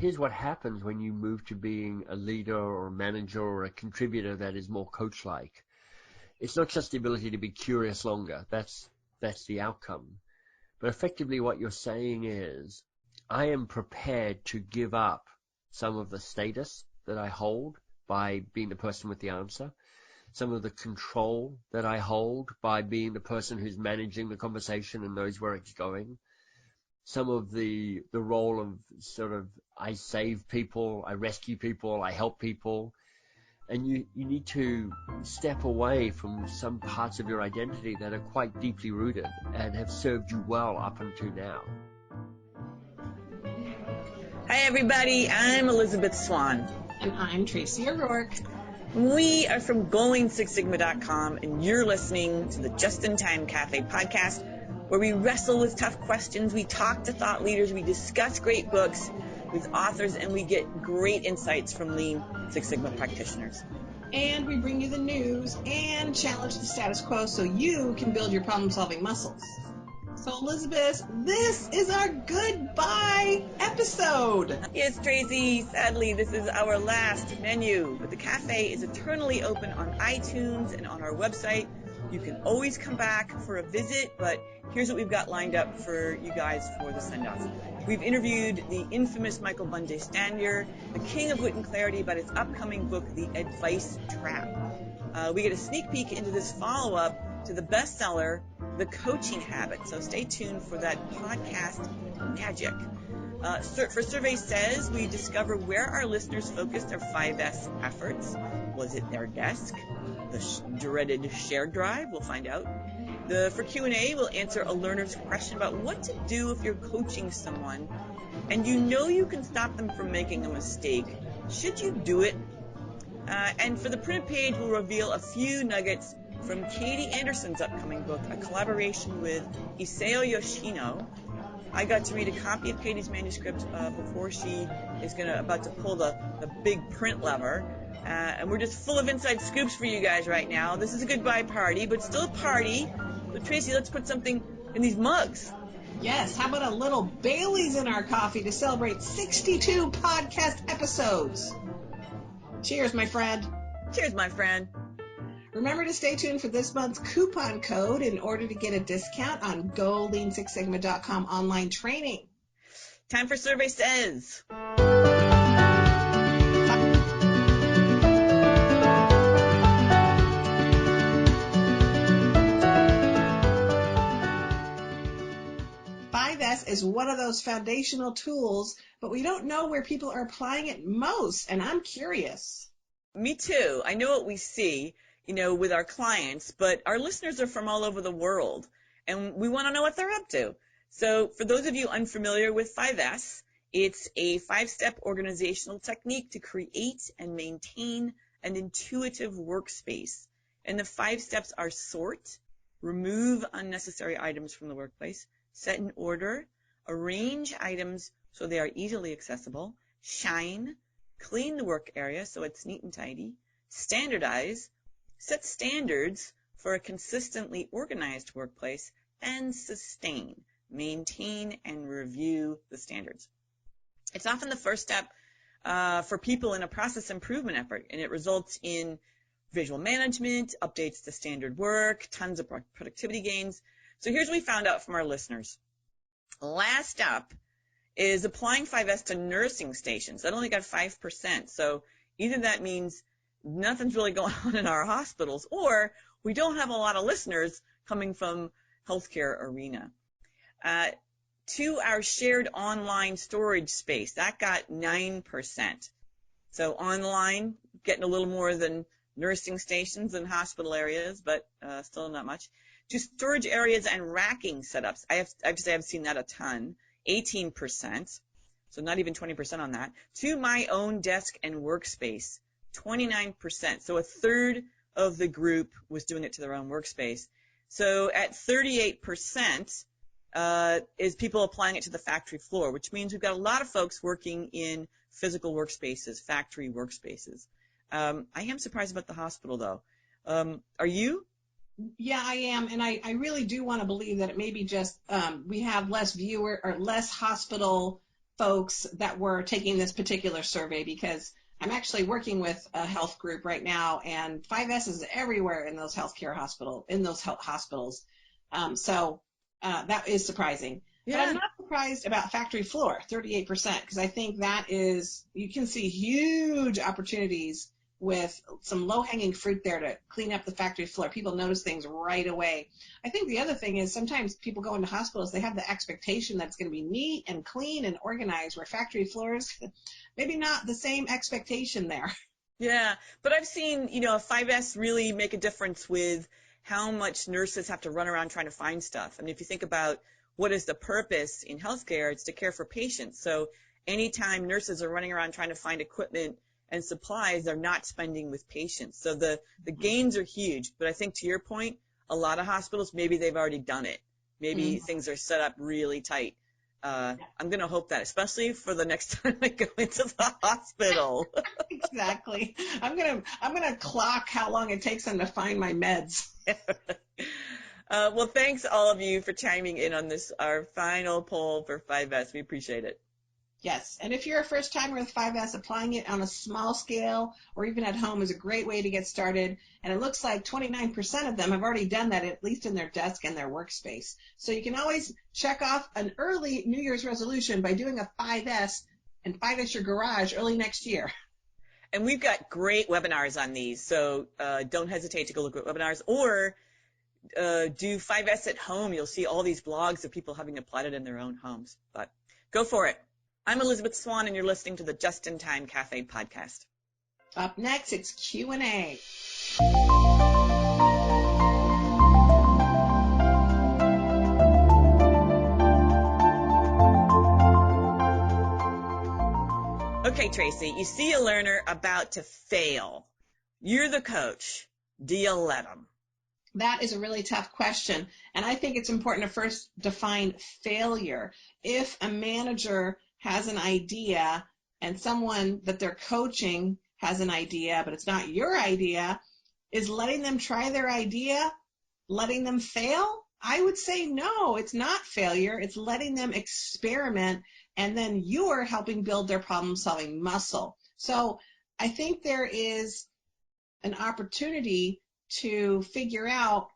here's what happens when you move to being a leader or a manager or a contributor that is more coach-like. It's not just the ability to be curious longer. That's the outcome. But effectively what you're saying is, I am prepared to give up some of the status that I hold by being the person with the answer, some of the control that I hold by being the person who's managing the conversation and knows where it's going, some of the role of sort of I save people, I rescue people, I help people. And you need to step away from some parts of your identity that are quite deeply rooted and have served you well up until now. Hi, everybody. I'm Elizabeth Swan. And I'm Tracy O'Rourke. We are from GoingSixSigma.com, and you're listening to the Just in Time Cafe podcast, where we wrestle with tough questions, we talk to thought leaders, we discuss great books with authors, and we get great insights from Lean Six Sigma practitioners. And we bring you the news and challenge the status quo so you can build your problem-solving muscles. So, Elizabeth, this is our goodbye episode. Yes, Tracy, sadly, this is our last menu, but the cafe is eternally open on iTunes and on our website. You can always come back for a visit, but here's what we've got lined up for you guys for the send-off. We've interviewed the infamous Michael Bundé-Stanier, the king of wit and clarity, about his upcoming book, The Advice Trap. We get a sneak peek into this follow-up to the bestseller, The Coaching Habit. So stay tuned for that podcast magic. For Survey Says, we discover where our listeners focused their 5S efforts. Was it their desk? The dreaded shared drive? We'll find out. For Q&A, we'll answer a learner's question about what to do if you're coaching someone and you know you can stop them from making a mistake. Should you do it? And for the printed page, we'll reveal a few nuggets from Katie Anderson's upcoming book, a collaboration with Isao Yoshino. I got to read a copy of Katie's manuscript before she is about to pull the big print lever. And we're just full of inside scoops for you guys right now. This is a goodbye party, but still a party. So, Tracy, let's put something in these mugs. Yes, how about a little Bailey's in our coffee to celebrate 62 podcast episodes? Cheers, my friend. Cheers, my friend. Remember to stay tuned for this month's coupon code in order to get a discount on GoLeanSixSigma.com online training. Time for Survey Says. Is one of those foundational tools, but we don't know where people are applying it most, and I'm curious. Me too. I know what we see, with our clients, but our listeners are from all over the world, and we want to know what they're up to. So for those of you unfamiliar with 5S, it's a 5-step organizational technique to create and maintain an intuitive workspace. And the 5 steps are sort, remove unnecessary items from the workplace, set in order, arrange items so they are easily accessible, shine, clean the work area so it's neat and tidy, standardize, set standards for a consistently organized workplace, and sustain, maintain, and review the standards. It's often the first step for people in a process improvement effort, and it results in visual management, updates to standard work, tons of productivity gains. So here's what we found out from our listeners. Last up is applying 5S to nursing stations. That only got 5%. So either that means nothing's really going on in our hospitals, or we don't have a lot of listeners coming from healthcare arena. To our shared online storage space, that got 9%. So online, getting a little more than nursing stations and hospital areas, but still not much. To storage areas and racking setups, I have to say I've seen that a ton, 18%, so not even 20% on that. To my own desk and workspace, 29%, so a third of the group was doing it to their own workspace. So at 38% is people applying it to the factory floor, which means we've got a lot of folks working in physical workspaces, factory workspaces. I am surprised about the hospital, though. Are you? Yeah, I am, and I really do want to believe that it may be just we have less hospital folks that were taking this particular survey, because I'm actually working with a health group right now, and 5S is everywhere in those hospitals. So that is surprising. Yeah. But I'm not surprised about factory floor, 38%, because I think that is, you can see huge opportunities with some low-hanging fruit there to clean up the factory floor. People notice things right away. I think the other thing is sometimes people go into hospitals, they have the expectation that it's going to be neat and clean and organized, where factory floors, maybe not the same expectation there. Yeah, but I've seen, 5S really make a difference with how much nurses have to run around trying to find stuff. I mean, if you think about what is the purpose in healthcare, it's to care for patients. So anytime nurses are running around trying to find equipment and supplies, they're not spending with patients. So the gains are huge. But I think to your point, a lot of hospitals, maybe they've already done it. Maybe things are set up really tight. I'm going to hope that, especially for the next time I go into the hospital. Exactly. I'm gonna clock how long it takes them to find my meds. Well, thanks all of you for chiming in on this, our final poll for 5S. We appreciate it. Yes, and if you're a first timer with 5S, applying it on a small scale or even at home is a great way to get started. And it looks like 29% of them have already done that, at least in their desk and their workspace. So you can always check off an early New Year's resolution by doing a 5S and 5S your garage early next year. And we've got great webinars on these, so don't hesitate to go look at webinars, or do 5S at home. You'll see all these blogs of people having applied it in their own homes. But go for it. I'm Elizabeth Swan, and you're listening to the Just in Time Cafe podcast. Up next, it's Q&A. Okay, Tracy, you see a learner about to fail. You're the coach. Do you let them? That is a really tough question, and I think it's important to first define failure. If a manager has an idea and someone that they're coaching has an idea, but it's not your idea, is letting them try their idea, letting them fail? I would say no, it's not failure. It's letting them experiment, and then you're helping build their problem-solving muscle. So I think there is an opportunity to figure out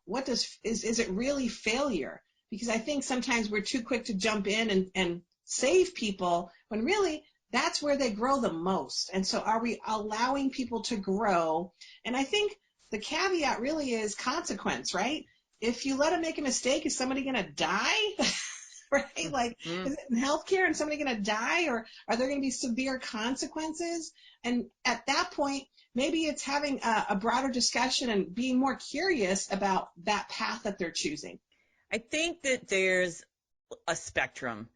is it really failure? Because I think sometimes we're too quick to jump in and save people when really that's where they grow the most. And so are we allowing people to grow? And I think the caveat really is consequence, right? If you let them make a mistake, is somebody going to die? Right? Like, is it in healthcare and somebody going to die, or are there going to be severe consequences? And at that point, maybe it's having a broader discussion and being more curious about that path that they're choosing. I think that there's a spectrum.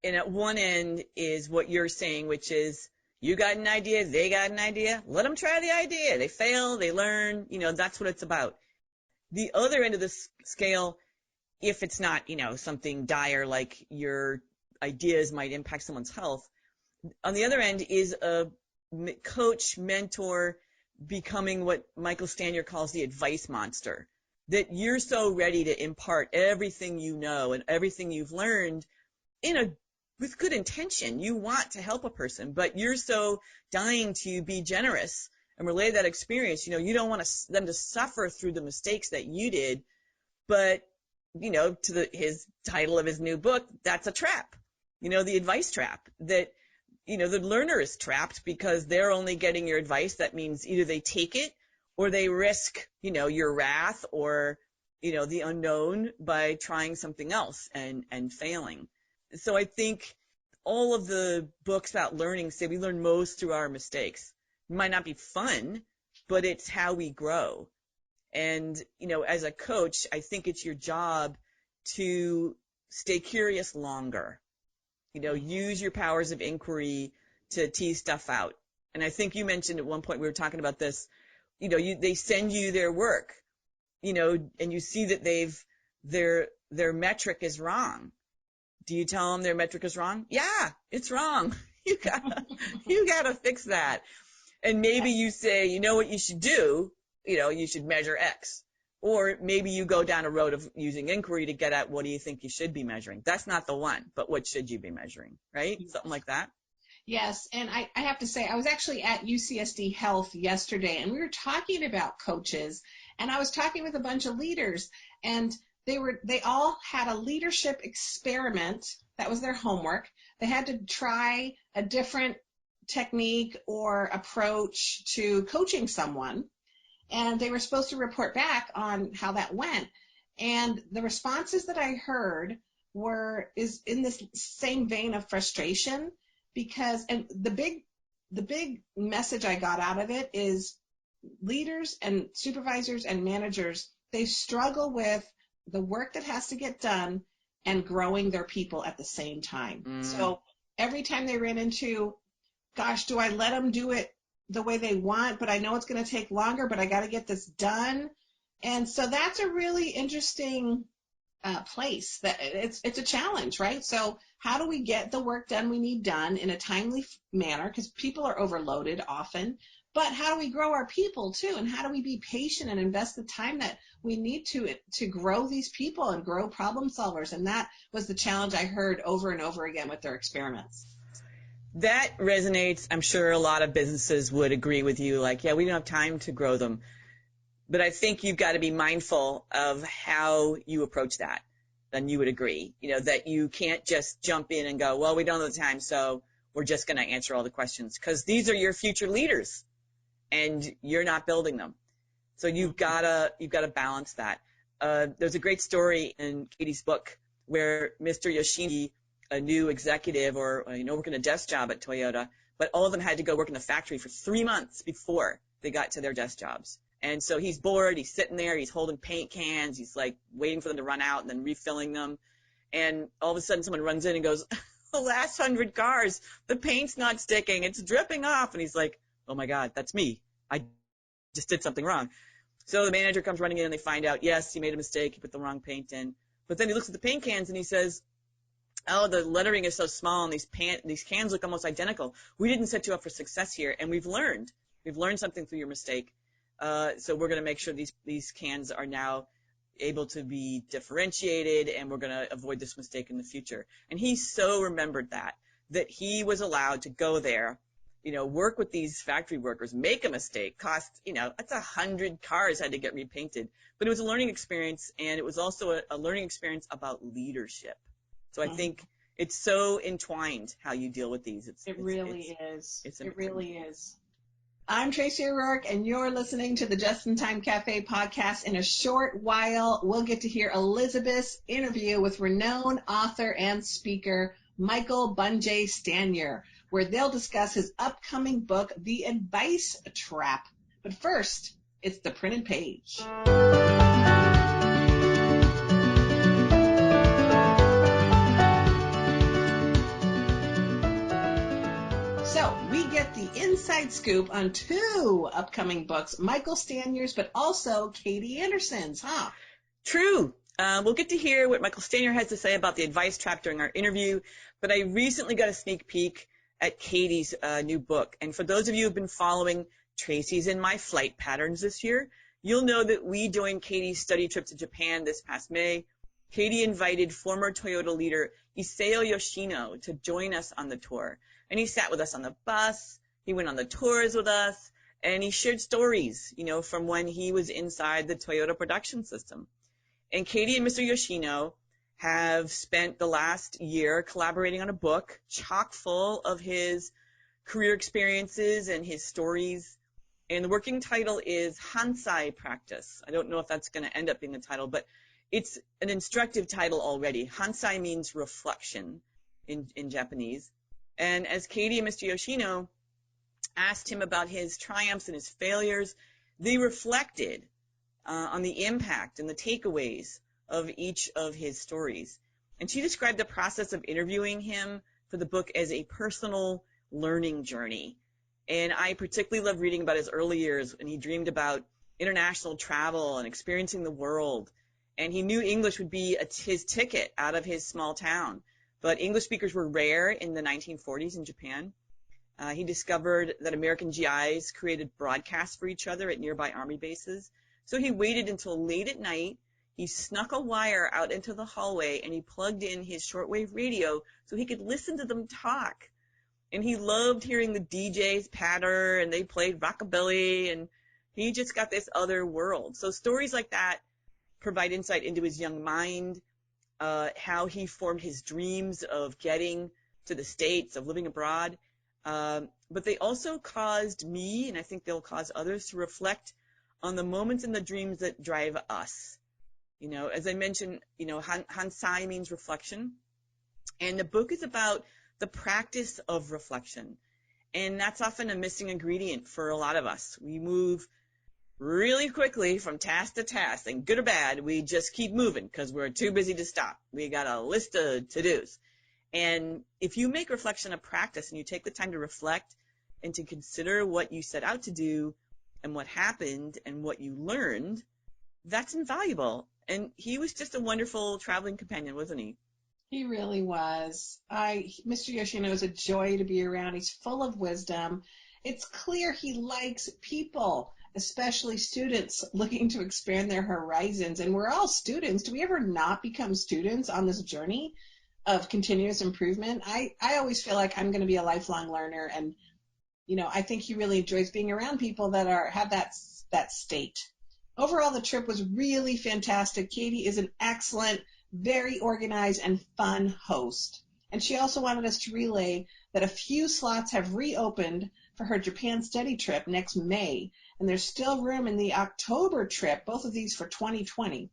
And at one end is what you're saying, which is you got an idea, they got an idea, let them try the idea. They fail, they learn, that's what it's about. The other end of the scale, if it's not, something dire like your ideas might impact someone's health, on the other end is a coach, mentor, becoming what Michael Stanier calls the advice monster, that you're so ready to impart everything you know and everything you've learned with good intention. You want to help a person, but you're so dying to be generous and relay that experience. You don't want them to suffer through the mistakes that you did, but his title of his new book, that's a trap, the advice trap, that, the learner is trapped because they're only getting your advice. That means either they take it or they risk, your wrath or, the unknown by trying something else and failing. So I think all of the books about learning say we learn most through our mistakes. It might not be fun, but it's how we grow. And, as a coach, I think it's your job to stay curious longer. Use your powers of inquiry to tease stuff out. And I think you mentioned at one point, we were talking about this, they send you their work, and you see that their metric is wrong. Do you tell them their metric is wrong? Yeah, it's wrong. You gotta fix that. And maybe you say, what you should do, you should measure X. Or maybe you go down a road of using inquiry to get at what do you think you should be measuring. That's not the one, but what should you be measuring, right? Yes. Something like that. Yes, and I have to say, I was actually at UCSD Health yesterday, and we were talking about coaches, and I was talking with a bunch of leaders, and they all had a leadership experiment. That was their homework. They had to try a different technique or approach to coaching someone, and they were supposed to report back on how that went. And the responses that I heard is in this same vein of frustration, because, and the big message I got out of it is leaders and supervisors and managers, they struggle with the work that has to get done and growing their people at the same time. So every time they ran into, gosh, do I let them do it the way they want, but I know it's going to take longer, but I got to get this done. And so that's a really interesting place. That it's a challenge, right? So how do we get the work done we need done in a timely manner? Because people are overloaded often. But how do we grow our people too? And how do we be patient and invest the time that we need to grow these people and grow problem solvers? And that was the challenge I heard over and over again with their experiments. That resonates. I'm sure a lot of businesses would agree with you. Like, yeah, we don't have time to grow them. But I think you've got to be mindful of how you approach that. Then you would agree, that you can't just jump in and go, well, we don't have the time, so we're just going to answer all the questions, because these are your future leaders and you're not building them. So you've got to balance that. There's a great story in Katie's book where Mr. Yoshino, a new executive or, working a desk job at Toyota, but all of them had to go work in the factory for 3 months before they got to their desk jobs. And so he's bored, he's sitting there, he's holding paint cans, he's like waiting for them to run out and then refilling them. And all of a sudden someone runs in and goes, the last 100 cars, the paint's not sticking, it's dripping off. And he's like, oh my God, that's me. I just did something wrong. So the manager comes running in and they find out, yes, he made a mistake, he put the wrong paint in. But then he looks at the paint cans and he says, oh, the lettering is so small and these cans look almost identical. We didn't set you up for success here, and we've learned something through your mistake. So we're going to make sure these cans are now able to be differentiated, and we're going to avoid this mistake in the future. And he so remembered that he was allowed to go there, work with these factory workers, make a mistake, that's 100 cars had to get repainted. But it was a learning experience, and it was also a learning experience about leadership. So I think it's so entwined how you deal with these. It really is. I'm Tracy O'Rourke, and you're listening to the Just in Time Cafe podcast. In a short while, we'll get to hear Elizabeth's interview with renowned author and speaker Michael Bungay Stanier, where they'll discuss his upcoming book, The Advice Trap. But first, it's the printed page. So we get the inside scoop on 2 upcoming books, Michael Stanier's, but also Katie Anderson's, huh? True. We'll get to hear what Michael Stanier has to say about the advice trap during our interview, but I recently got a sneak peek at Katie's new book. And for those of you who have been following Tracy's and my flight patterns this year, you'll know that we joined Katie's study trip to Japan this past May. Katie invited former Toyota leader Isao Yoshino to join us on the tour. And he sat with us on the bus, he went on the tours with us, and he shared stories, from when he was inside the Toyota production system. And Katie and Mr. Yoshino have spent the last year collaborating on a book chock full of his career experiences and his stories. And the working title is Hansai Practice. I don't know if that's going to end up being the title, but it's an instructive title already. Hansai means reflection in Japanese. And as Katie and Mr. Yoshino asked him about his triumphs and his failures, they reflected on the impact and the takeaways of each of his stories. And she described the process of interviewing him for the book as a personal learning journey. And I particularly love reading about his early years when he dreamed about international travel and experiencing the world. And he knew English would be his ticket out of his small town. But English speakers were rare in the 1940s in Japan. He discovered that American GIs created broadcasts for each other at nearby army bases. So he waited until late at night. He snuck a wire out into the hallway and he plugged in his shortwave radio so he could listen to them talk. And he loved hearing the DJs patter and they played rockabilly, and he just got this other world. So stories like that provide insight into his young mind, how he formed his dreams of getting to the States, of living abroad. But they also caused me, and I think they'll cause others, to reflect on the moments and the dreams that drive us. As I mentioned, Hansai means reflection. And the book is about the practice of reflection. And that's often a missing ingredient for a lot of us. We move really quickly from task to task, and good or bad, we just keep moving because we're too busy to stop. We got a list of to-dos. And if you make reflection a practice and you take the time to reflect and to consider what you set out to do and what happened and what you learned, that's invaluable. And he was just a wonderful traveling companion, wasn't he? He really was. Mr. Yoshino is a joy to be around. He's full of wisdom. It's clear he likes people, especially students looking to expand their horizons. And we're all students. Do we ever not become students on this journey of continuous improvement? I always feel like I'm going to be a lifelong learner. And, I think he really enjoys being around people that have that state. Overall, the trip was really fantastic. Katie is an excellent, very organized and fun host. And she also wanted us to relay that a few slots have reopened for her Japan study trip next May, and there's still room in the October trip, both of these for 2020.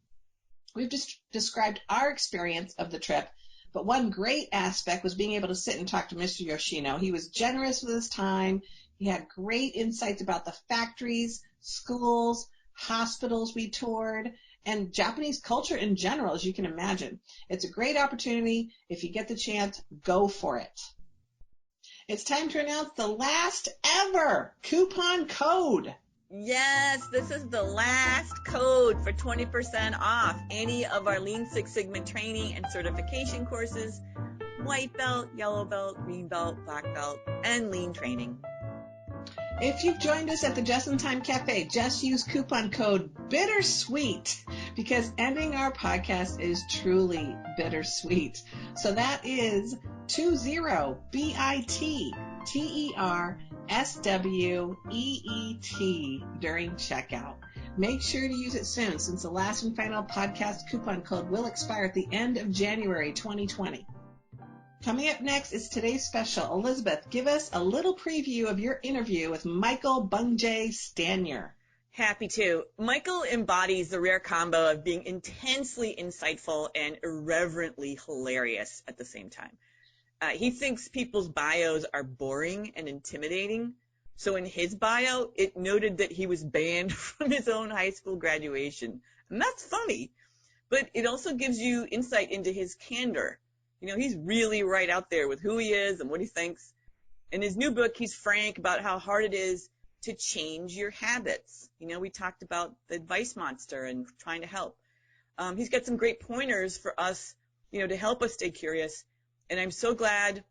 We've just described our experience of the trip, but one great aspect was being able to sit and talk to Mr. Yoshino. He was generous with his time. He had great insights about the factories, schools, hospitals we toured, and Japanese culture in general, as you can imagine. It's a great opportunity. If you get the chance, go for it. It's time to announce the last ever coupon code. Yes, this is the last code for 20% off any of our Lean Six Sigma training and certification courses, white belt, yellow belt, green belt, black belt, and lean training. If you've joined us at the Just in Time Cafe, just use coupon code BITTERSWEET, because ending our podcast is truly bittersweet. So that is 20 BITTERSWEET during checkout. Make sure to use it soon, since the last and final podcast coupon code will expire at the end of January 2020. Coming up next is today's special. Elizabeth, give us a little preview of your interview with Michael Bungjae Stanier. Happy to. Michael embodies the rare combo of being intensely insightful and irreverently hilarious at the same time. He thinks people's bios are boring and intimidating. So in his bio, it noted that he was banned from his own high school graduation. And that's funny. But it also gives you insight into his candor. He's really right out there with who he is and what he thinks. In his new book, he's frank about how hard it is to change your habits. We talked about the advice monster and trying to help. He's got some great pointers for us, to help us stay curious. And I'm so glad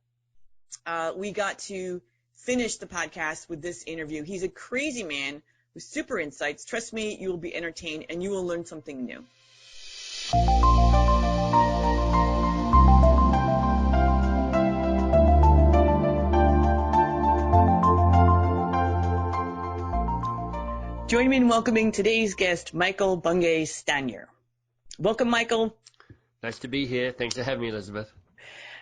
we got to finish the podcast with this interview. He's a crazy man with super insights. Trust me, you will be entertained and you will learn something new. Join me in welcoming today's guest, Michael Bungjae Stanier. Welcome, Michael. Nice to be here. Thanks for having me, Elizabeth.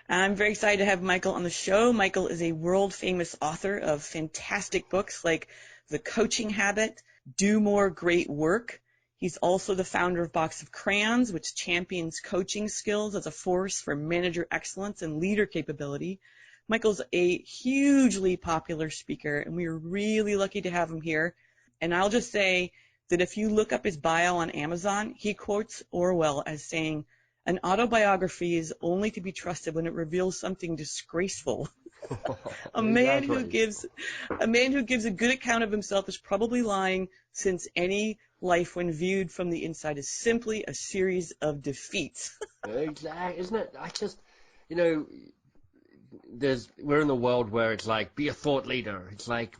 I'm very excited to have Michael on the show. Michael is a world-famous author of fantastic books like The Coaching Habit, Do More Great Work. He's also the founder of Box of Crayons, which champions coaching skills as a force for manager excellence and leader capability. Michael's a hugely popular speaker, and we are really lucky to have him here. And I'll just say that if you look up his bio on Amazon, he quotes Orwell as saying, "An autobiography is only to be trusted when it reveals something disgraceful." A man who gives a good account of himself is probably lying, since any life when viewed from the inside is simply a series of defeats. Exactly, isn't it? We're in the world where it's like, be a thought leader. It's like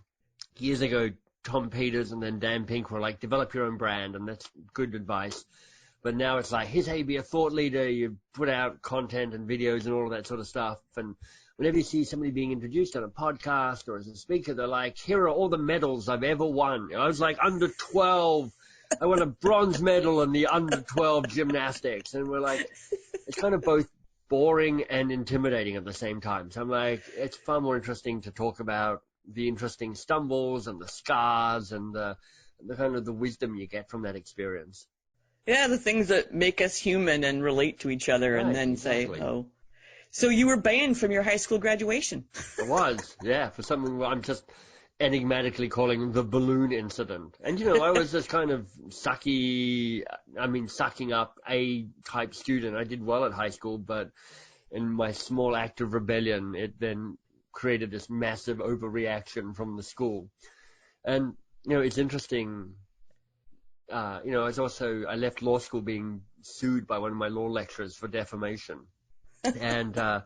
years ago, Tom Peters and then Dan Pink were like, develop your own brand, and that's good advice. But now it's like, here's how you be a thought leader. You put out content and videos and all of that sort of stuff. And whenever you see somebody being introduced on a podcast or as a speaker, they're like, here are all the medals I've ever won. I was like under 12. I won a bronze medal in the under 12 gymnastics. And we're like, it's kind of both boring and intimidating at the same time. So I'm like, it's far more interesting to talk about the interesting stumbles and the scars and the kind of the wisdom you get from that experience. Yeah, the things that make us human and relate to each other, Right, and then exactly. say, oh. So you were banned from your high school graduation. It was, yeah, for something I'm just enigmatically calling the balloon incident. And, you know, I was this kind of sucking up A-type student. I did well at high school, but in my small act of rebellion, it then created this massive overreaction from the school. And, you know, it's interesting. You know, I left law school being sued by one of my law lecturers for defamation. And for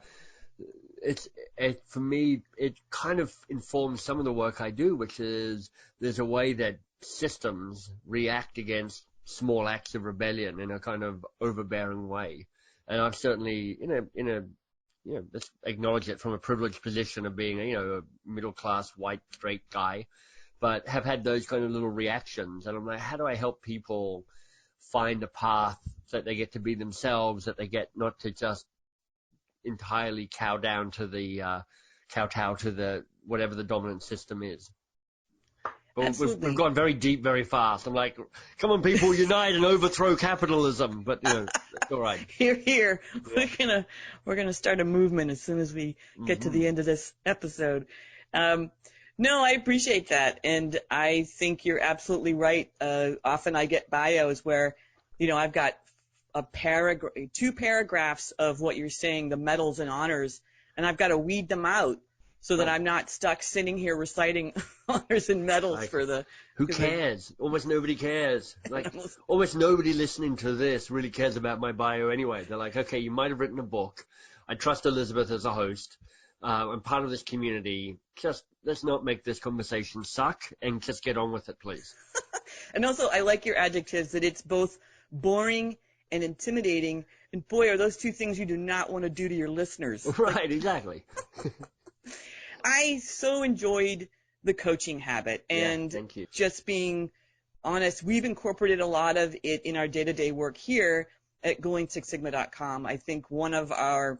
me, it kind of informs some of the work I do, which is there's a way that systems react against small acts of rebellion in a kind of overbearing way. And I've certainly, let's acknowledge it from a privileged position of being, a middle-class, white, straight guy, but have had those kind of little reactions. And I'm like, how do I help people find a path so that they get to be themselves, that they get not to just entirely kowtow to the whatever the dominant system is. But we've gone very deep very fast. I'm like, come on, people, unite and overthrow capitalism. But it's all right. Here. Yeah. We're gonna start a movement as soon as we get to the end of this episode. No, I appreciate that, and I think you're absolutely right. Often I get bios where, I've got two paragraphs of what you're saying, the medals and honors, and I've got to weed them out so that I'm not stuck sitting here reciting honors and medals for the... Who cares? Almost nobody cares. Like, almost nobody listening to this really cares about my bio anyway. They're like, okay, you might have written a book. I trust Elizabeth as a host. I'm part of this community. Just let's not make this conversation suck and just get on with it, please. And also, I like your adjectives, that it's both boring and intimidating. And boy, are those two things you do not want to do to your listeners. Right, exactly. I so enjoyed the coaching habit, and thank you. Just being honest, we've incorporated a lot of it in our day-to-day work here at GoingSixSigma.com. I think one of our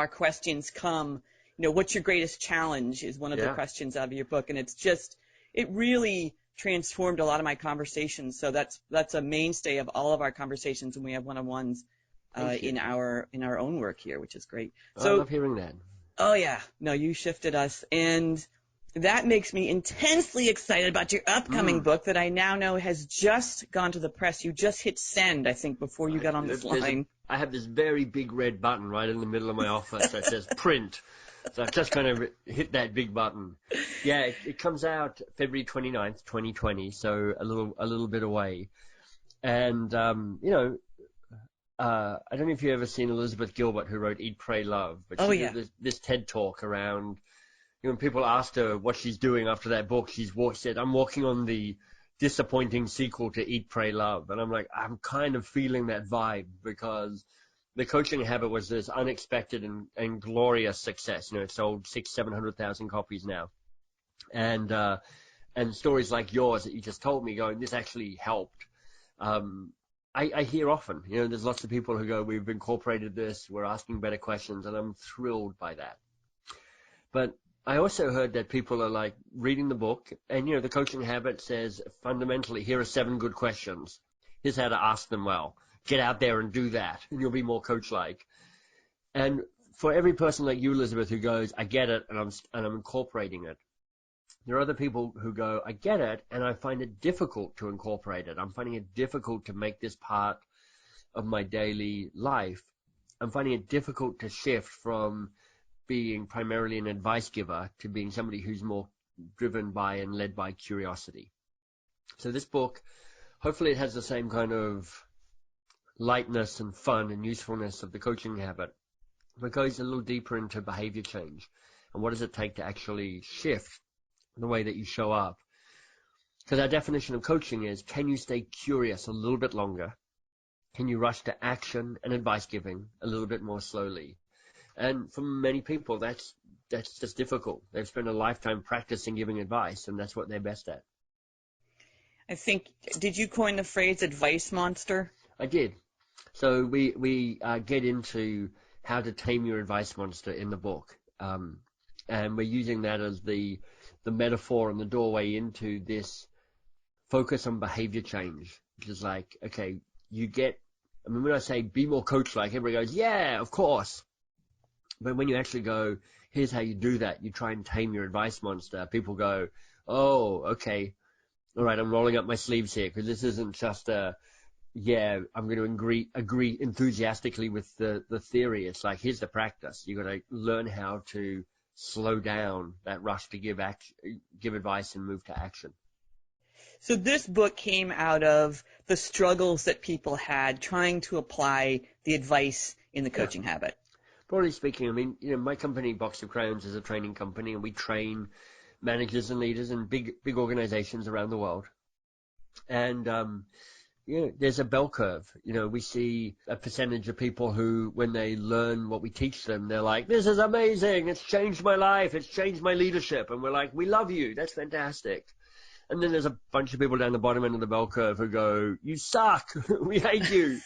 questions come, what's your greatest challenge is one of the questions out of your book. And it really transformed a lot of my conversations. So that's a mainstay of all of our conversations when we have one-on-ones in our own work here, which is great. So, I love hearing that. Oh yeah. No, you shifted us. And that makes me intensely excited about your upcoming book that I now know has just gone to the press. You just hit send, I think, before you got on this line. I have this very big red button right in the middle of my office that says print. So I've just kind of hit that big button. Yeah, it comes out February 29th, 2020, so a little bit away. And, I don't know if you've ever seen Elizabeth Gilbert, who wrote Eat, Pray, Love. But she did this TED Talk around, when people asked her what she's doing after that book, she said, I'm working on the disappointing sequel to Eat, Pray, Love. And I'm like, I'm kind of feeling that vibe, because the coaching habit was this unexpected and glorious success. It sold 700,000 copies now. And stories like yours that you just told me going, this actually helped. I hear often, there's lots of people who go, we've incorporated this, we're asking better questions, and I'm thrilled by that. But I also heard that people are like reading the book, and the coaching habit says fundamentally, here are 7 good questions. Here's how to ask them well. Get out there and do that, and you'll be more coach-like. And for every person like you, Elizabeth, who goes, I get it, and I'm incorporating it, there are other people who go, I get it, and I find it difficult to incorporate it. I'm finding it difficult to make this part of my daily life. I'm finding it difficult to shift from being primarily an advice giver to being somebody who's more driven by and led by curiosity. So this book, hopefully it has the same kind of lightness and fun and usefulness of the coaching habit, but goes a little deeper into behavior change and what does it take to actually shift the way that you show up. Because our definition of coaching is, can you stay curious a little bit longer? Can you rush to action and advice giving a little bit more slowly? And for many people, that's just difficult. They've spent a lifetime practicing giving advice, and that's what they're best at. I think, did you coin the phrase advice monster? I did. So we get into how to tame your advice monster in the book. And we're using that as the metaphor and the doorway into this focus on behavior change, which is like, okay, when I say be more coach-like, everybody goes, yeah, of course. But when you actually go, here's how you do that, you try and tame your advice monster, people go, oh, okay, all right, I'm rolling up my sleeves here, because this isn't just I'm going to agree enthusiastically with the theory. It's like, here's the practice. You got to learn how to slow down that rush to give advice and move to action. So this book came out of the struggles that people had trying to apply the advice in the coaching habit. Broadly speaking, I mean, my company, Box of Crayons, is a training company, and we train managers and leaders in big organizations around the world. And, there's a bell curve. We see a percentage of people who, when they learn what we teach them, they're like, this is amazing. It's changed my life. It's changed my leadership. And we're like, we love you. That's fantastic. And then there's a bunch of people down the bottom end of the bell curve who go, you suck. We hate you.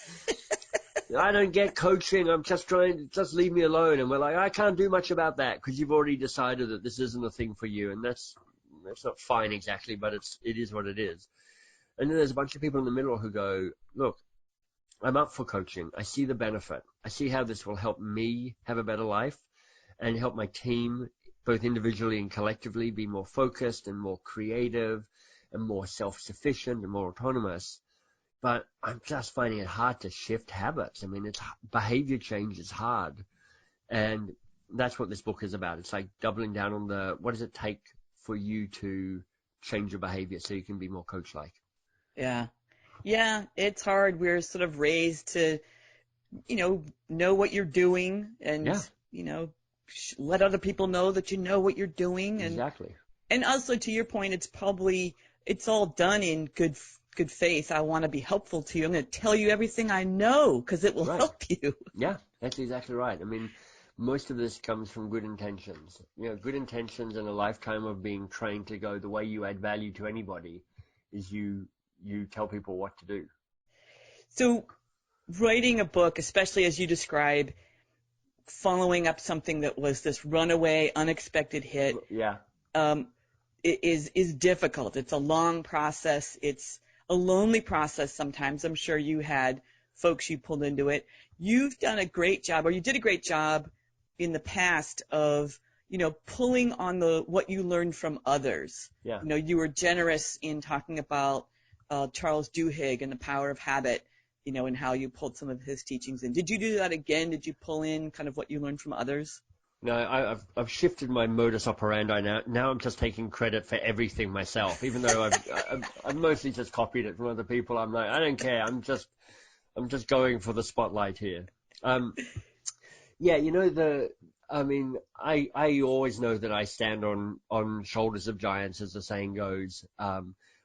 I don't get coaching. I'm just just leave me alone. And we're like, I can't do much about that, because you've already decided that this isn't a thing for you. And that's not fine exactly, but it is what it is. And then there's a bunch of people in the middle who go, look, I'm up for coaching. I see the benefit. I see how this will help me have a better life and help my team, both individually and collectively, be more focused and more creative and more self-sufficient and more autonomous. But I'm just finding it hard to shift habits. I mean, behavior change is hard. And that's what this book is about. It's like doubling down on what does it take for you to change your behavior so you can be more coach-like. Yeah. Yeah, it's hard. We're sort of raised to, know what you're doing and, let other people know that you know what you're doing. And, exactly. And also, to your point, it's all done in good faith. I want to be helpful to you. I'm going to tell you everything I know because it will help you. Yeah, that's exactly right. I mean, most of this comes from good intentions. Good intentions and a lifetime of being trained to go, the way you add value to anybody is you tell people what to do. So writing a book, especially as you describe, following up something that was this runaway, unexpected hit, is difficult. It's a long process. It's a lonely process sometimes. I'm sure you had folks you pulled into it. You've done a great job, or you did a great job in the past of, pulling on what you learned from others. Yeah. You were generous in talking about Charles Duhigg and the power of habit, and how you pulled some of his teachings in. Did you do that again? Did you pull in kind of what you learned from others? No, I've shifted my modus operandi now. Now I'm just taking credit for everything myself, even though I've mostly just copied it from other people. I'm like, I don't care. I'm just going for the spotlight here. I always know that I stand on shoulders of giants, as the saying goes.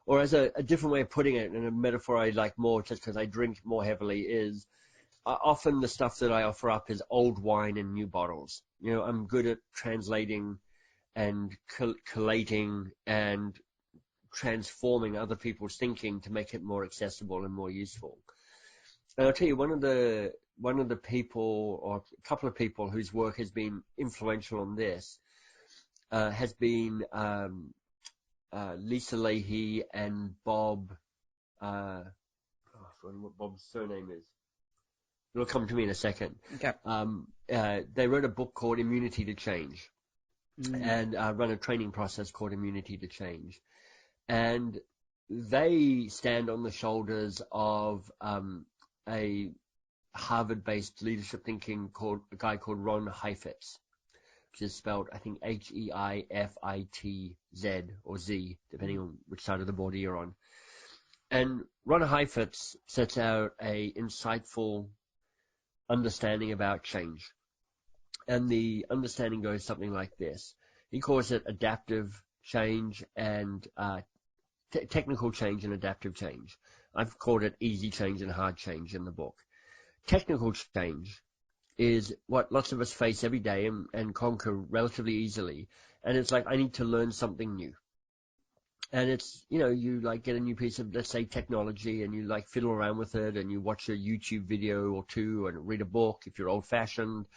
Or as a different way of putting it, and a metaphor I like more just because I drink more heavily, is often the stuff that I offer up is old wine in new bottles. I'm good at translating and collating and transforming other people's thinking to make it more accessible and more useful. And I'll tell you, one of the people, or a couple of people whose work has been influential on this has been Lisa Leahy and Bob. I forgot what Bob's surname is. It'll come to me in a second. Okay. They wrote a book called Immunity to Change, and run a training process called Immunity to Change. And they stand on the shoulders of a Harvard-based leadership thinking a guy called Ron Heifetz, which is spelled, I think, Heifitz or Z, depending on which side of the border you're on. And Ron Heifetz sets out a insightful understanding about change. And the understanding goes something like this. He calls it adaptive change and technical change and adaptive change. I've called it easy change and hard change in the book. Technical change is what lots of us face every day and conquer relatively easily. And it's like, I need to learn something new. And it's, you like get a new piece of, let's say, technology, and you like fiddle around with it, and you watch a YouTube video or two and read a book if you're old fashioned,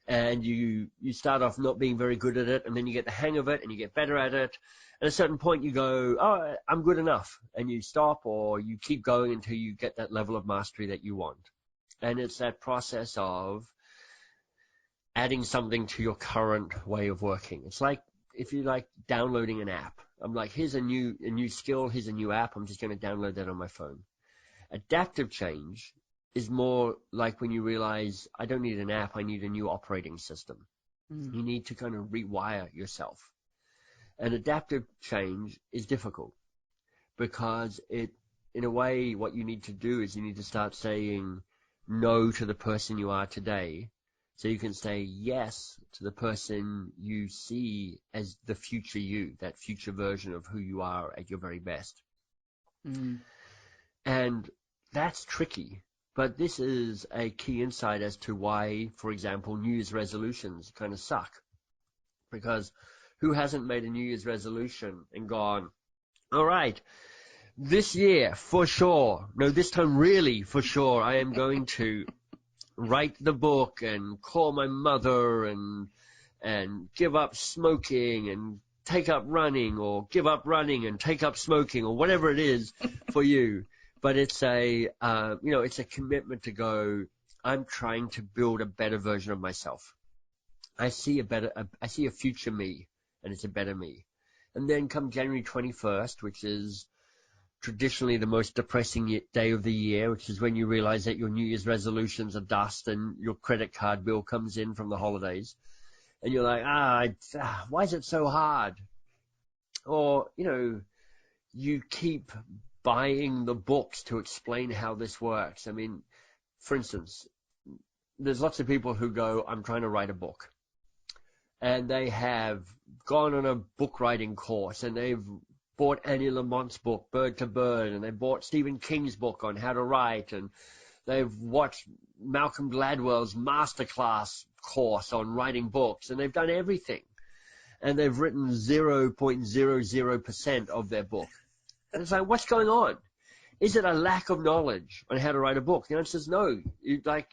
and you start off not being very good at it, and then you get the hang of it and you get better at it. At a certain point you go, oh, I'm good enough, and you stop, or you keep going until you get that level of mastery that you want. And it's that process of adding something to your current way of working. It's like if you like downloading an app. I'm like, here's a new skill, here's a new app, I'm just going to download that on my phone. Adaptive change is more like when you realize, I don't need an app, I need a new operating system. You need to kind of rewire yourself. And adaptive change is difficult because in a way, what you need to do is you need to start saying no to the person you are today, so you can say yes to the person you see as the future you, that future version of who you are at your very best. And that's tricky, but this is a key insight as to why, for example, New Year's resolutions kind of suck. Because who hasn't made a New Year's resolution and gone, all right, this year for sure, no, this time really for sure, I am going to write the book and call my mother and give up smoking and take up running, or give up running and take up smoking, or whatever it is for you. But it's it's a commitment to go, I'm trying to build a better version of myself. I see a future me, and it's a better me. And then come January 21st, which is traditionally the most depressing day of the year, which is when you realize that your New Year's resolutions are dust and your credit card bill comes in from the holidays. And you're like, why is it so hard? Or, you keep buying the books to explain how this works. I mean, for instance, there's lots of people who go, I'm trying to write a book. And they have gone on a book writing course, and they've bought Annie Lamont's book, Bird to Bird, and they bought Stephen King's book on how to write, and they've watched Malcolm Gladwell's masterclass course on writing books, and they've done everything. And they've written 0.00% of their book. And it's like, what's going on? Is it a lack of knowledge on how to write a book? The answer is no. You kind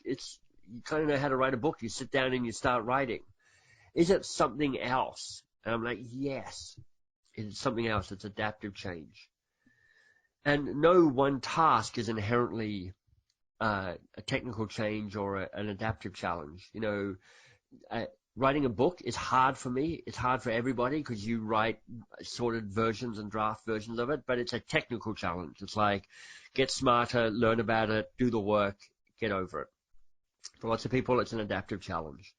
of know how to write a book. You sit down and you start writing. Is it something else? And I'm like, yes. It's something else. It's adaptive change. And no one task is inherently a technical change or an adaptive challenge. Writing a book is hard for me. It's hard for everybody because you write sorted versions and draft versions of it, but it's a technical challenge. It's like get smarter, learn about it, do the work, get over it. For lots of people, it's an adaptive challenge.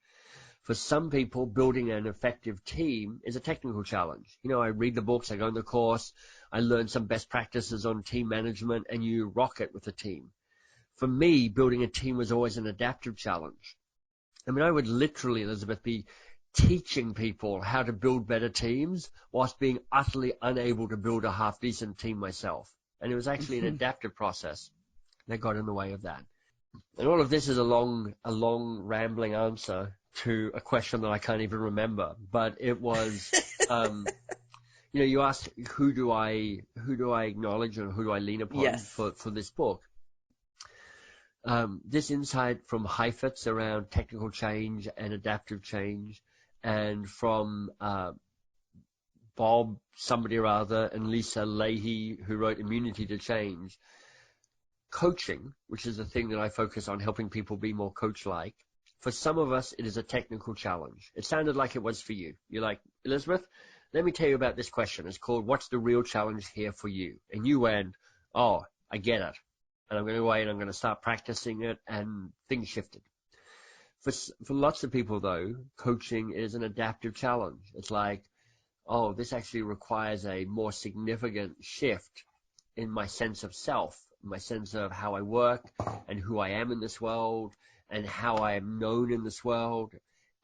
For some people, building an effective team is a technical challenge. I read the books, I go on the course, I learn some best practices on team management, and you rock it with a team. For me, building a team was always an adaptive challenge. I mean, I would literally, Elizabeth, be teaching people how to build better teams whilst being utterly unable to build a half-decent team myself. And it was actually an adaptive process that got in the way of that. And all of this is a long rambling answer to a question that I can't even remember, but it was, you asked who do I acknowledge and who do I lean upon for this book. This insight from Heifetz around technical change and adaptive change, and from Bob somebody or other and Lisa Leahy, who wrote Immunity to Change. Coaching, which is the thing that I focus on, helping people be more coach-like. For some of us, it is a technical challenge. It sounded like it was for you. You're like, Elizabeth, let me tell you about this question. It's called, what's the real challenge here for you? And you went, oh, I get it. And I'm going to wait and I'm going to start practicing it, and things shifted. For lots of people, though, coaching is an adaptive challenge. It's like, oh, this actually requires a more significant shift in my sense of self, my sense of how I work and who I am in this world and how I am known in this world.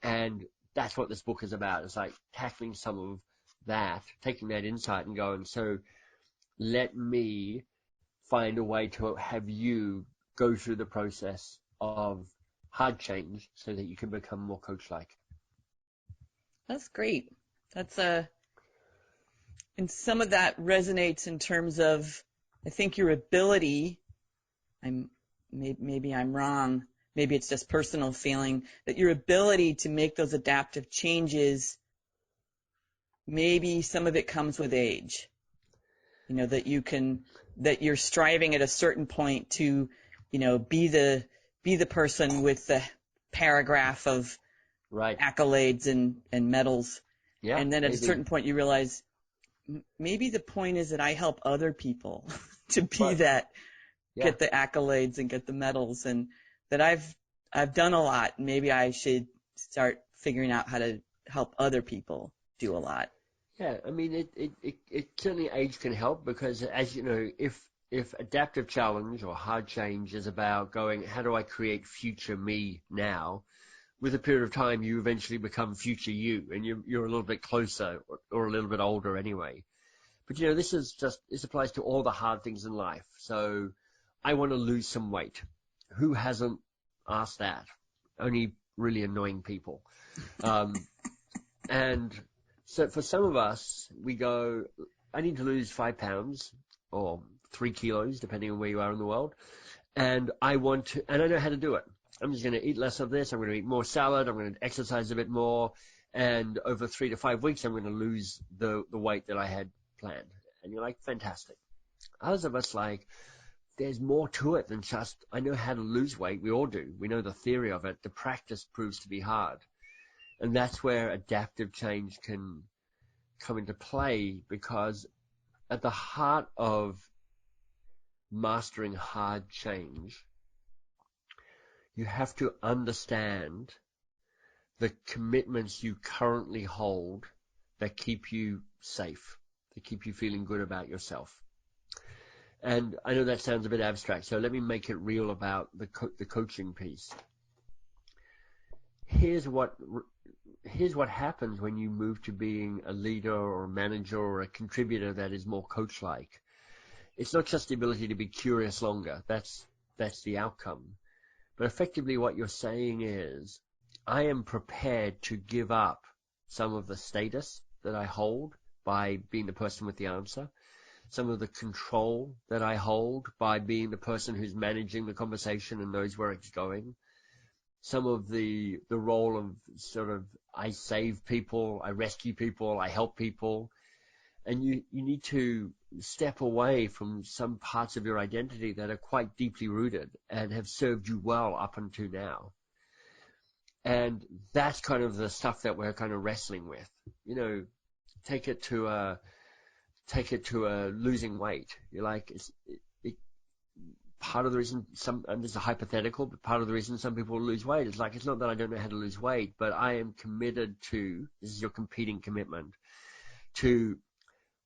And that's what this book is about. It's like tackling some of that, taking that insight and going, so let me find a way to have you go through the process of hard change so that you can become more coach-like. That's great. That's and some of that resonates in terms of, I think your ability, maybe I'm wrong, maybe it's just personal feeling, that your ability to make those adaptive changes, maybe some of it comes with age. You know, that you're striving at a certain point to, you know, be the person with the paragraph of right accolades and medals. Yeah, and then at maybe. a certain point you realize maybe the point is that I help other people to be Right. that, Yeah. get the accolades and get the medals, and that I've done a lot. Maybe I should start figuring out how to help other people do a lot. Yeah, I mean, it certainly age can help because, as you know, if adaptive challenge or hard change is about going, how do I create future me now? With a period of time, you eventually become future you, and you're a little bit closer or a little bit older anyway. But you know, this applies to all the hard things in life. So, I want to lose some weight. Who hasn't asked that? Only really annoying people. And so for some of us, we go, I need to lose 5 pounds or 3 kilos, depending on where you are in the world. And I want to, and I know how to do it. I'm just going to eat less of this. I'm going to eat more salad. I'm going to exercise a bit more. And over 3 to 5 weeks, I'm going to lose the weight that I had planned. And you're like, fantastic. Others of us like, there's more to it than just, I know how to lose weight. We all do. We know the theory of it. The practice proves to be hard. And that's where adaptive change can come into play, because at the heart of mastering hard change, you have to understand the commitments you currently hold that keep you safe, that keep you feeling good about yourself. And I know that sounds a bit abstract, so let me make it real about the coaching piece. Here's what happens when you move to being a leader or a manager or a contributor that is more coach-like. It's not just the ability to be curious longer. That's the outcome. But effectively what you're saying is, I am prepared to give up some of the status that I hold by being the person with the answer, some of the control that I hold by being the person who's managing the conversation and knows where it's going, some of the role of sort of, I save people, I rescue people, I help people. And you need to step away from some parts of your identity that are quite deeply rooted and have served you well up until now. And that's kind of the stuff that we're kind of wrestling with. You know, take it to a losing weight. You're like, part of the reason and this is a hypothetical, but part of the reason some people lose weight is like, it's not that I don't know how to lose weight, but I am committed to, this is your competing commitment, to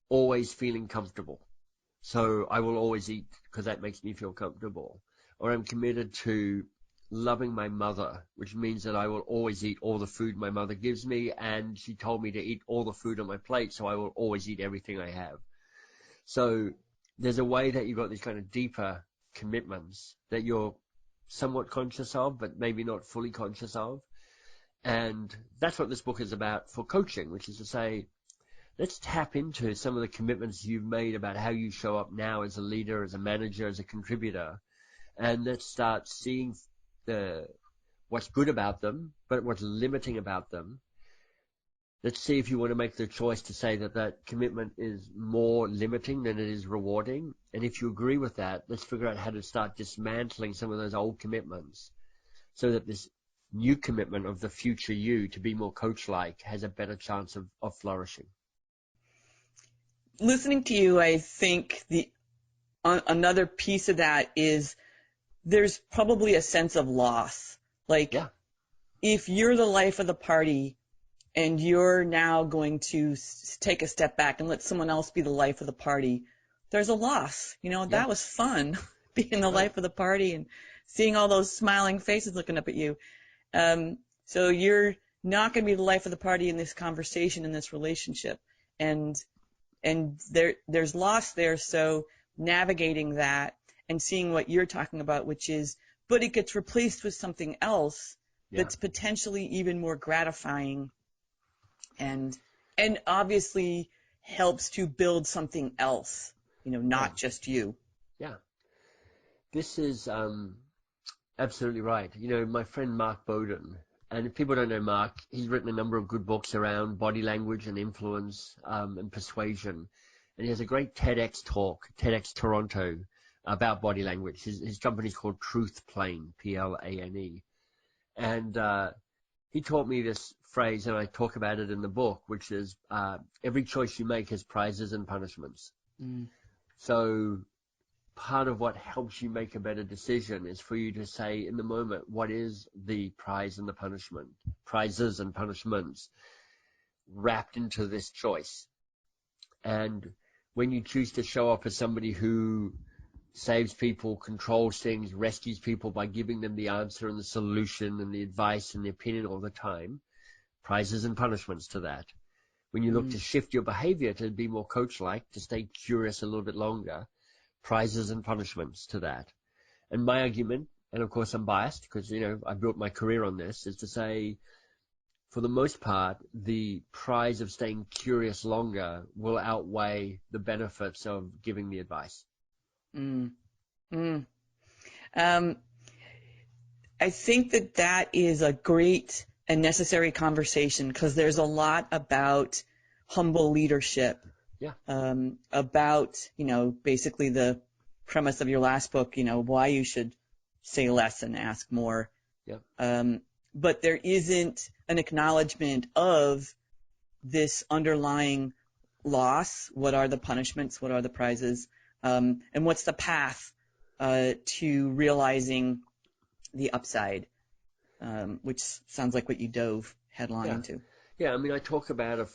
always feeling comfortable. So I will always eat because that makes me feel comfortable. Or I'm committed to loving my mother, which means that I will always eat all the food my mother gives me, and she told me to eat all the food on my plate, so I will always eat everything I have. So there's a way that you've got these kind of deeper commitments that you're somewhat conscious of, but maybe not fully conscious of. And that's what this book is about for coaching, which is to say, let's tap into some of the commitments you've made about how you show up now as a leader, as a manager, as a contributor, and let's start seeing what's good about them, but what's limiting about them. Let's see if you want to make the choice to say that commitment is more limiting than it is rewarding. And if you agree with that, let's figure out how to start dismantling some of those old commitments so that this new commitment of the future you to be more coach-like has a better chance of flourishing. Listening to you, I think another piece of that is there's probably a sense of loss. Like, yeah. If you're the life of the party and you're now going to take a step back and let someone else be the life of the party, there's a loss. You know, yeah. That was fun, being the life of the party and seeing all those smiling faces looking up at you. So you're not going to be the life of the party in this conversation, in this relationship. And and there's loss there. So navigating that and seeing what you're talking about, which is, but it gets replaced with something else that's potentially even more gratifying and obviously helps to build something else, not just you. Yeah. This is absolutely right. My friend Mark Bowden, and if people don't know Mark, he's written a number of good books around body language and influence and persuasion. And he has a great TEDx talk, TEDx Toronto, about body language. His company's called Truth Plane, Plane. And he taught me this phrase, and I talk about it in the book, which is every choice you make has prizes and punishments. So part of what helps you make a better decision is for you to say in the moment, what is the prize and the punishment, prizes and punishments wrapped into this choice. And when you choose to show up as somebody who saves people, controls things, rescues people by giving them the answer and the solution and the advice and the opinion all the time, prizes and punishments to that. When you look to shift your behavior to be more coach-like, to stay curious a little bit longer, prizes and punishments to that. And my argument, and of course I'm biased because, I built my career on this, is to say, for the most part, the prize of staying curious longer will outweigh the benefits of giving the advice. I think that is a great and necessary conversation because there's a lot about humble leadership. About, basically the premise of your last book, why you should say less and ask more. But there isn't an acknowledgement of this underlying loss. What are the punishments? What are the prizes? And what's the path to realizing the upside, which sounds like what you dove headlong into. Yeah, I talk about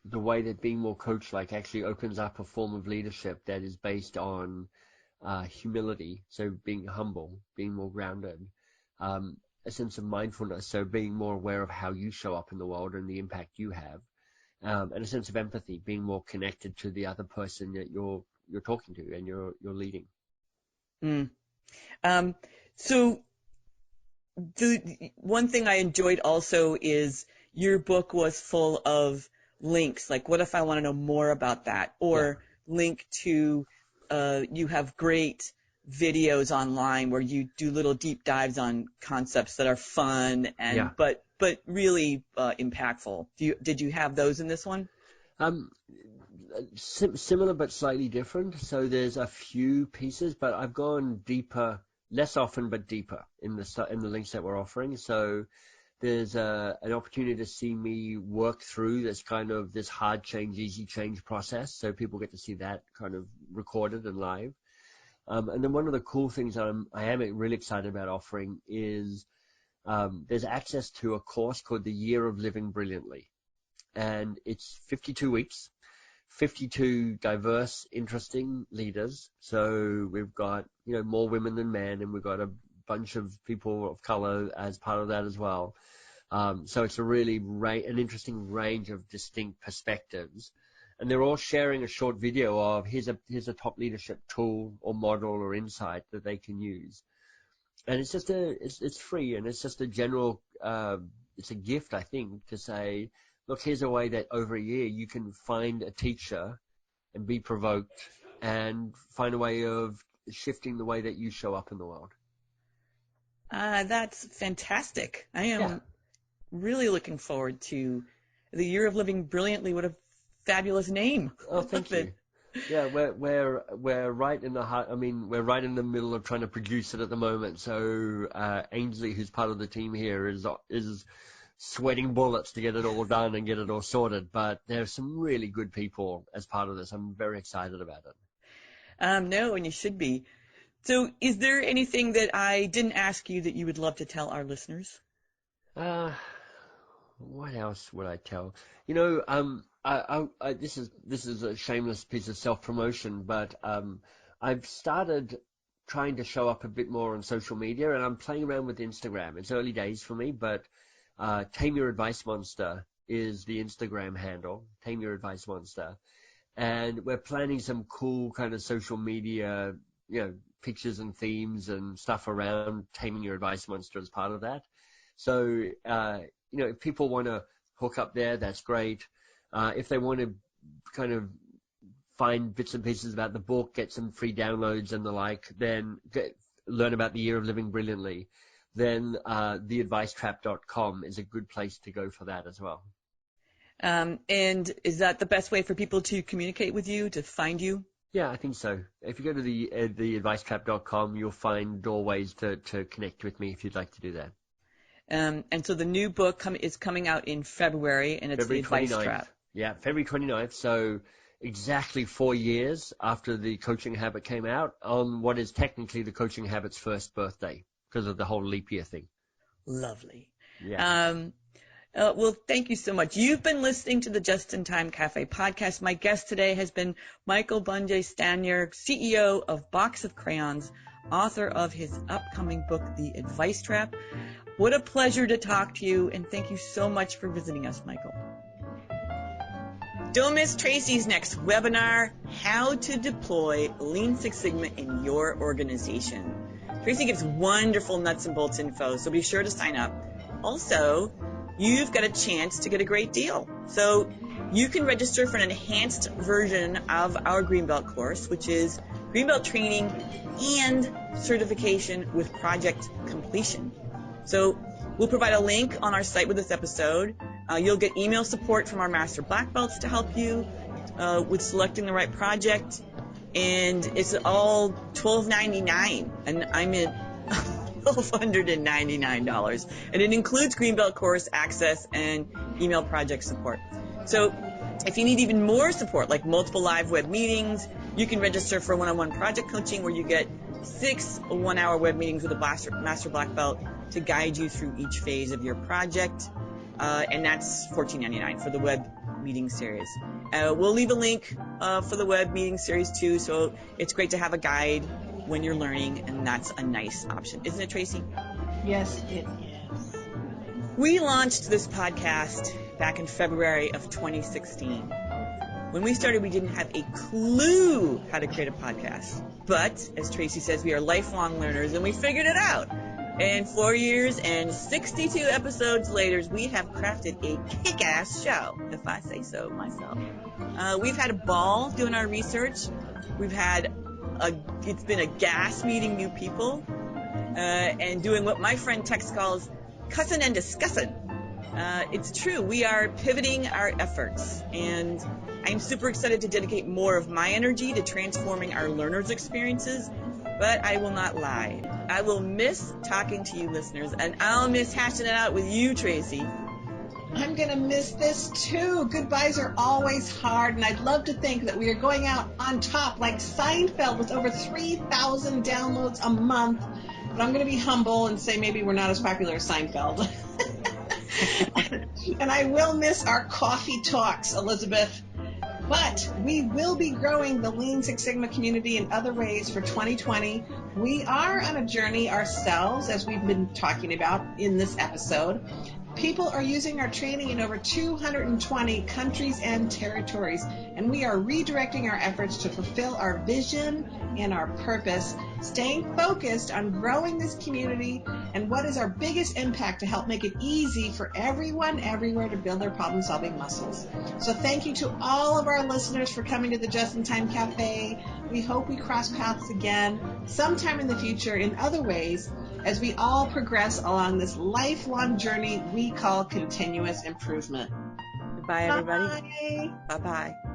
the way that being more coach-like actually opens up a form of leadership that is based on humility, so being humble, being more grounded, a sense of mindfulness, so being more aware of how you show up in the world and the impact you have, and a sense of empathy, being more connected to the other person that you're talking to and you're leading. So the one thing I enjoyed also is your book was full of links, like what if I want to know more about that, or link to you have great videos online where you do little deep dives on concepts that are fun and but really impactful. Did you have those in this one? Similar but slightly different. So there's a few pieces, but I've gone deeper, less often but deeper in the links that we're offering. So there's an opportunity to see me work through this hard change, easy change process. So people get to see that kind of recorded and live. And then one of the cool things I am really excited about offering is there's access to a course called The Year of Living Brilliantly. And it's 52 weeks, 52 diverse, interesting leaders. So we've got, more women than men, and we've got a bunch of people of color as part of that as well. So it's a really an interesting range of distinct perspectives. And they're all sharing a short video of here's a top leadership tool or model or insight that they can use. And it's just it's free, and it's just a general, it's a gift, I think, to say, look, here's a way that over a year you can find a teacher and be provoked and find a way of shifting the way that you show up in the world. That's fantastic. I am really looking forward to The Year of Living Brilliantly. What a fabulous name. Oh, thank you. Yeah, we're right in the heart. We're right in the middle of trying to produce it at the moment. So Ainsley, who's part of the team here, is sweating bullets to get it all done and get it all sorted. But there's some really good people as part of this. I'm very excited about it. No, and you should be. So is there anything that I didn't ask you that you would love to tell our listeners? What else would I tell? This is a shameless piece of self-promotion, but I've started trying to show up a bit more on social media, and I'm playing around with Instagram. It's early days for me, but Tame Your Advice Monster is the Instagram handle, Tame Your Advice Monster. And we're planning some cool kind of social media, pictures and themes and stuff around Taming Your Advice Monster as part of that. So, if people want to hook up there, that's great. If they want to kind of find bits and pieces about the book, get some free downloads and the like, then learn about the Year of Living Brilliantly, then theadvicetrap.com is a good place to go for that as well. And is that the best way for people to communicate with you, to find you? Yeah, I think so. If you go to theadvicetrap.com, you'll find doorways to connect with me if you'd like to do that. And so the new book is coming out in February, and it's February The Advice 29th. Trap. Yeah, February 29th. So exactly 4 years after the Coaching Habit came out, on what is technically the Coaching Habit's first birthday because of the whole leap year thing. Lovely. Yeah. Well, thank you so much. You've been listening to the Just in Time Cafe podcast. My guest today has been Michael Bungay-Stanier, CEO of Box of Crayons, author of his upcoming book, The Advice Trap. What a pleasure to talk to you, and thank you so much for visiting us, Michael. Don't miss Tracy's next webinar, How to Deploy Lean Six Sigma in Your Organization. Tracy gives wonderful nuts and bolts info, so be sure to sign up. Also, you've got a chance to get a great deal. So you can register for an enhanced version of our Greenbelt course, which is Greenbelt training and certification with project completion. So we'll provide a link on our site with this episode. You'll get email support from our Master Black Belts to help you with selecting the right project. And it's all $12.99, and I'm at $1,299. And it includes Greenbelt course access and email project support. So if you need even more support, like multiple live web meetings, you can register for one-on-one project coaching where you get 6 one-hour web meetings with a Master Black Belt to guide you through each phase of your project. And that's $14.99 for the web meeting series. We'll leave a link for the web meeting series too, so it's great to have a guide when you're learning, and that's a nice option. Isn't it, Tracy? Yes, it is. We launched this podcast back in February of 2016. When we started, we didn't have a clue how to create a podcast. But, as Tracy says, we are lifelong learners, and we figured it out. And 4 years and 62 episodes later, we have crafted a kick-ass show, if I say so myself. We've had a ball doing our research. It's been a gas meeting new people, and doing what my friend Tex calls cussing and discussing. It's true. We are pivoting our efforts, and I'm super excited to dedicate more of my energy to transforming our learners' experiences. But I will not lie. I will miss talking to you listeners, and I'll miss hashing it out with you, Tracy. I'm going to miss this too. Goodbyes are always hard, and I'd love to think that we are going out on top like Seinfeld with over 3,000 downloads a month. But I'm going to be humble and say maybe we're not as popular as Seinfeld. And I will miss our coffee talks, Elizabeth. But we will be growing the Lean Six Sigma community in other ways for 2020. We are on a journey ourselves, as we've been talking about in this episode. People are using our training in over 220 countries and territories, and we are redirecting our efforts to fulfill our vision and our purpose, staying focused on growing this community and what is our biggest impact to help make it easy for everyone everywhere to build their problem-solving muscles. So thank you to all of our listeners for coming to the Just in Time Cafe. We hope we cross paths again sometime in the future in other ways, as we all progress along this lifelong journey we call continuous improvement. Goodbye, everybody. Bye. Bye-bye.